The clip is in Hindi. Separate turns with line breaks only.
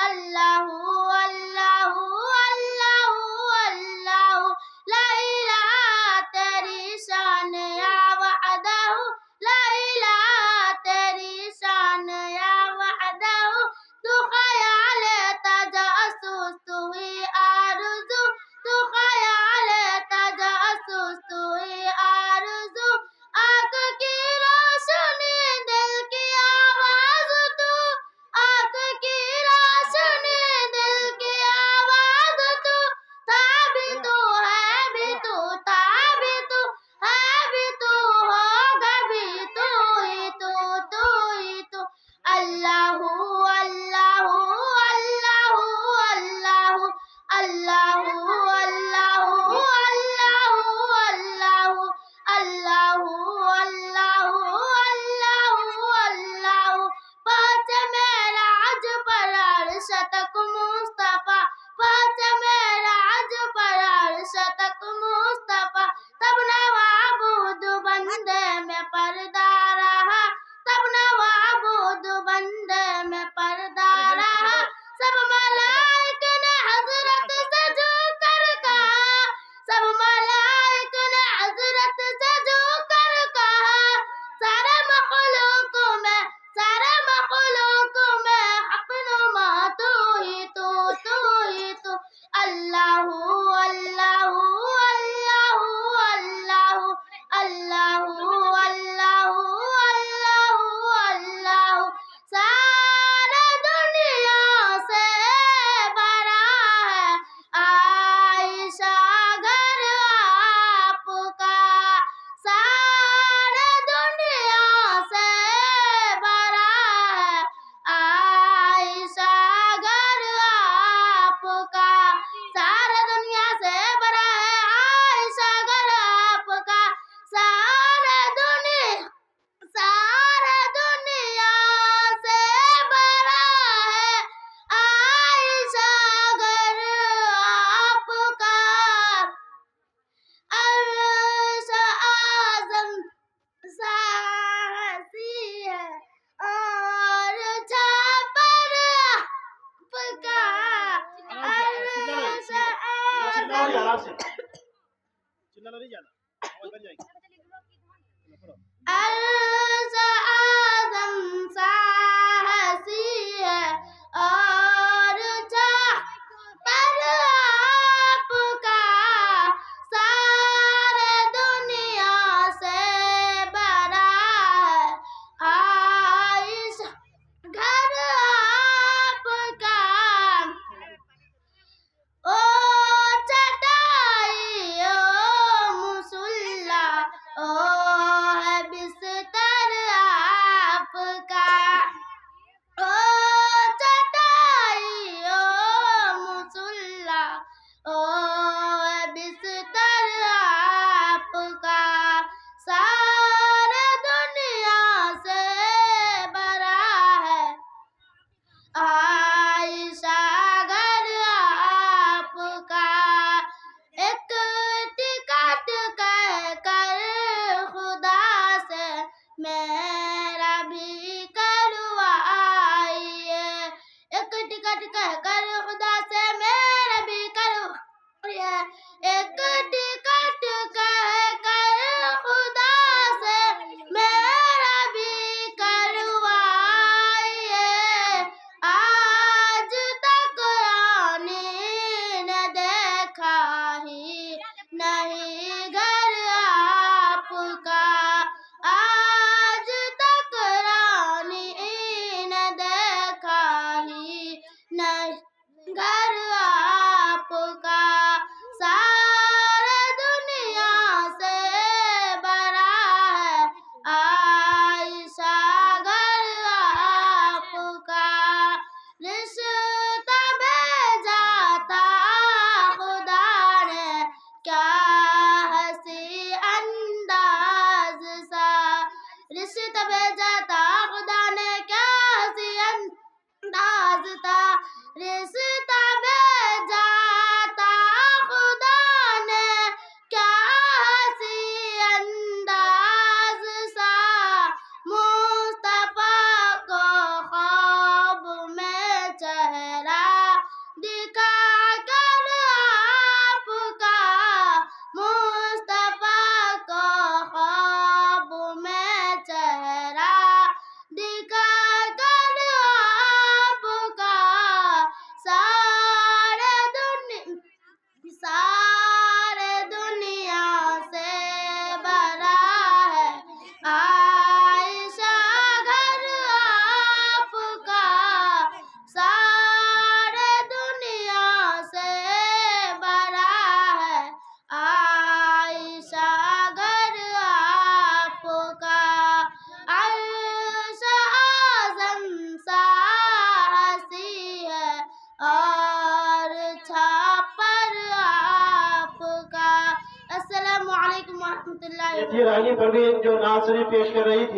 अल्लाहु अल्लाहु अल्लाहु अल्लाहु ला इलाहा तेरी शान या वहदहु ला इलाहा तेरी शान या वहदहु तू ख्याल तजासुस तू ही आरज़ू तू ख्याल तजासुस तू ही आरज़ू आँख की रोशनी दिल की आवाज़ तू आँख की रोशनी दिल की आवाज़ तू ताबी तू है भी तू ताबी तू है भी तू होगा भी तू ही तू तू ही तू अल्लाहु अल्लाहु अल्लाहु अल्लाहु अल्लाहु अल्लाहु अल्लाहु अल्लाहु अल्लाहु अल्लाहु अल्लाहु अल्लाहु पाँच मेराज पर अर्शतक मुस्तफा पाँच मेराज पर अर्शतक मुस्तफा तब नवाबुद बंदे में पर्दा रहा तब नवाबुद बंदे में पर्दा रहा सब मलाइक ने हजरत से जो कर कहा सब मलाइक ने हजरत से जो कर कहा सारे मखलूक में हक नुमा तू ही तू अल्लाहु अल्लाहु अल्लाहु अल्लाहु अल्लाहु अल्लाहु अल्लाहु अल्लाहु सारा दुनिया से बड़ा है आयशा घर आपका सारा दुनिया से बड़ा है आयशा घर आपका सारा दुनिया से बड़ा है आयशा घर आपका सारा दुनिया से बड़ा है आयशा घर आपका अर्श आज़म साहसी है और छापर आपका अर्श आज़म अर्श आज़म साहसी है और छापर आपका सारे दुनिया से बड़ा है आयशा घर आपका ओ चटाई ओ मुसल्ला ओ है बिस्तर आपका ओ चटाई ओ मुसल्ला ओ है बिस्तर आपका सारे दुनिया से बड़ा है आयशा घर आपका एक टिकट कह कर खुदा से मेरा भी करवाइए एक टिकट कह कर खुदा से मेरा भी करवाइए एक टिकट कह कर खुदा से मेरा भी करवाइए आज तक रानी ने देखा ही नहीं घर आपका आज तक रानी ने देखा ही नहीं घर आपका सारा दुनिया से बड़ा है आयशा घर आपका रिश्ता भेजा था खुदा ने क्या हंसी अंदाज सा रिश्ता भेजा था खुदा ने क्या हंसी अंदाज था रिश्ता भेजा था खुदा ने क्या हंसी अंदाज सा मुस्तफा को ख्वाब में चेहरा दिखाकर आपका मुस्तफा को ख्वाब में चेहरा दिखाकर आपका सारे दुनिया से बड़ा है आयशा घर आपका सारे दुनिया से बड़ा है आयशा घर आपका अर्श आज़म सा हसी है और छापर आपका। अस्सलामु अलैकुम वरहमतुल्लाहि।
ये थी रानी परवीन जो नात शरीफ पेश कर रही थी।